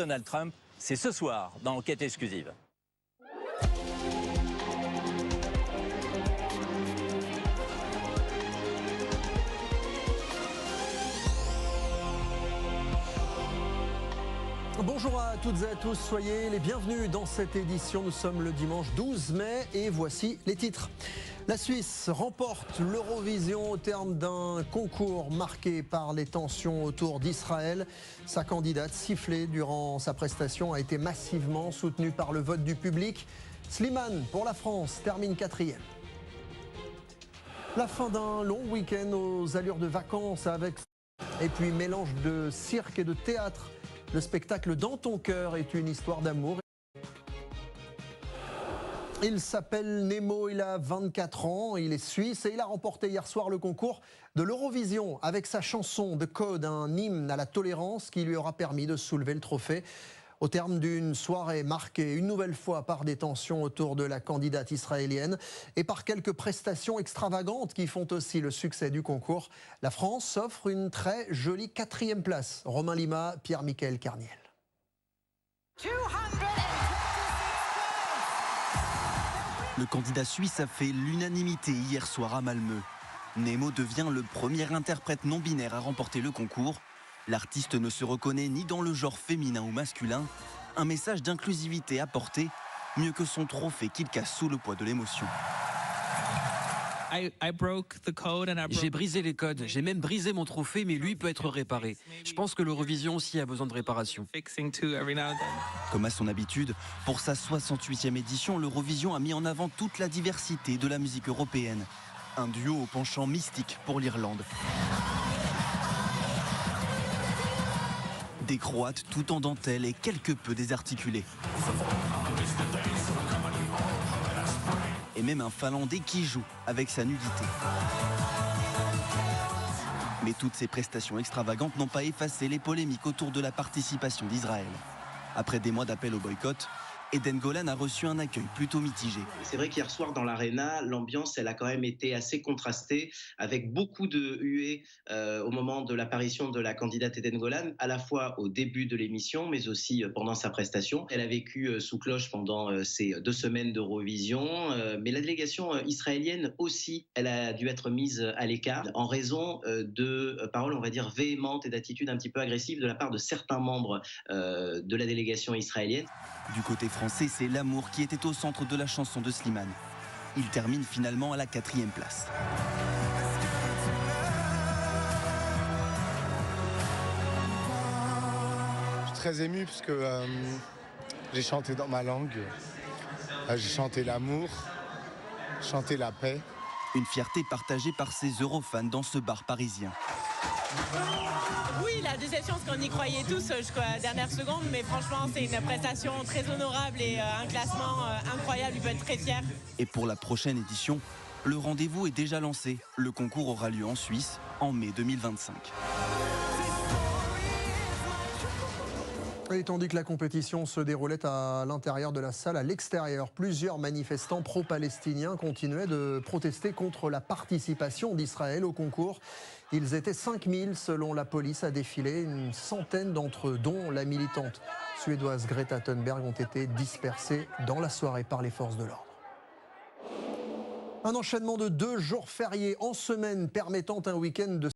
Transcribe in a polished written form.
Donald Trump. C'est ce soir dans Enquête exclusive. Bonjour à toutes et à tous, soyez les bienvenus dans cette édition. Nous sommes le dimanche 12 mai et voici les titres. La Suisse remporte l'Eurovision au terme d'un concours marqué par les tensions autour d'Israël. Sa candidate, sifflée durant sa prestation, a été massivement soutenue par le vote du public. Slimane, pour la France, termine 4e. La fin d'un long week-end aux allures de vacances avec... Et puis mélange de cirque et de théâtre. Le spectacle Dans ton cœur est une histoire d'amour. Il s'appelle Nemo, il a 24 ans, il est suisse et il a remporté hier soir le concours de l'Eurovision avec sa chanson The Code, un hymne à la tolérance qui lui aura permis de soulever le trophée. Au terme d'une soirée marquée une nouvelle fois par des tensions autour de la candidate israélienne et par quelques prestations extravagantes qui font aussi le succès du concours, la France s'offre une très jolie 4e place. Romain Lima, Pierre-Michaël Carniel. Le candidat suisse a fait l'unanimité hier soir à Malmö. Nemo devient le premier interprète non-binaire à remporter le concours. L'artiste ne se reconnaît ni dans le genre féminin ou masculin. Un message d'inclusivité à porter, mieux que son trophée qu'il casse sous le poids de l'émotion. J'ai brisé les codes, j'ai même brisé mon trophée, mais lui peut être réparé. Je pense que l'Eurovision aussi a besoin de réparation. Comme à son habitude, pour sa 68e édition, l'Eurovision a mis en avant toute la diversité de la musique européenne. Un duo au penchant mystique pour l'Irlande. Des Croates tout en dentelle et quelque peu désarticulés. Et même un Finlandais qui joue avec sa nudité. Mais toutes ces prestations extravagantes n'ont pas effacé les polémiques autour de la participation d'Israël. Après des mois d'appel au boycott, Eden Golan a reçu un accueil plutôt mitigé. C'est vrai qu'hier soir dans l'Arena, l'ambiance elle a quand même été assez contrastée avec beaucoup de huées au moment de l'apparition de la candidate Eden Golan, à la fois au début de l'émission mais aussi pendant sa prestation. Elle a vécu sous cloche pendant ces 2 semaines d'Eurovision, mais la délégation israélienne aussi, elle a dû être mise à l'écart en raison de paroles, on va dire, véhémentes et d'attitudes un petit peu agressives de la part de certains membres de la délégation israélienne. Du côté français, c'est l'amour qui était au centre de la chanson de Slimane. Il termine finalement à la 4e place. Je suis très ému parce que j'ai chanté dans ma langue. J'ai chanté l'amour, chanté la paix. Une fierté partagée par ses Eurofans dans ce bar parisien. Oui, la déception, parce qu'on y croyait tous jusqu'à la dernière seconde, mais franchement, c'est une prestation très honorable et un classement incroyable, il peut être très fier. Et pour la prochaine édition, le rendez-vous est déjà lancé. Le concours aura lieu en Suisse en mai 2025. Et tandis que la compétition se déroulait à l'intérieur de la salle, à l'extérieur, plusieurs manifestants pro-palestiniens continuaient de protester contre la participation d'Israël au concours. Ils étaient 5000 selon la police à défiler. Une centaine d'entre eux, dont la militante suédoise Greta Thunberg, ont été dispersés dans la soirée par les forces de l'ordre. Un enchaînement de 2 jours fériés en semaine permettant un week-end de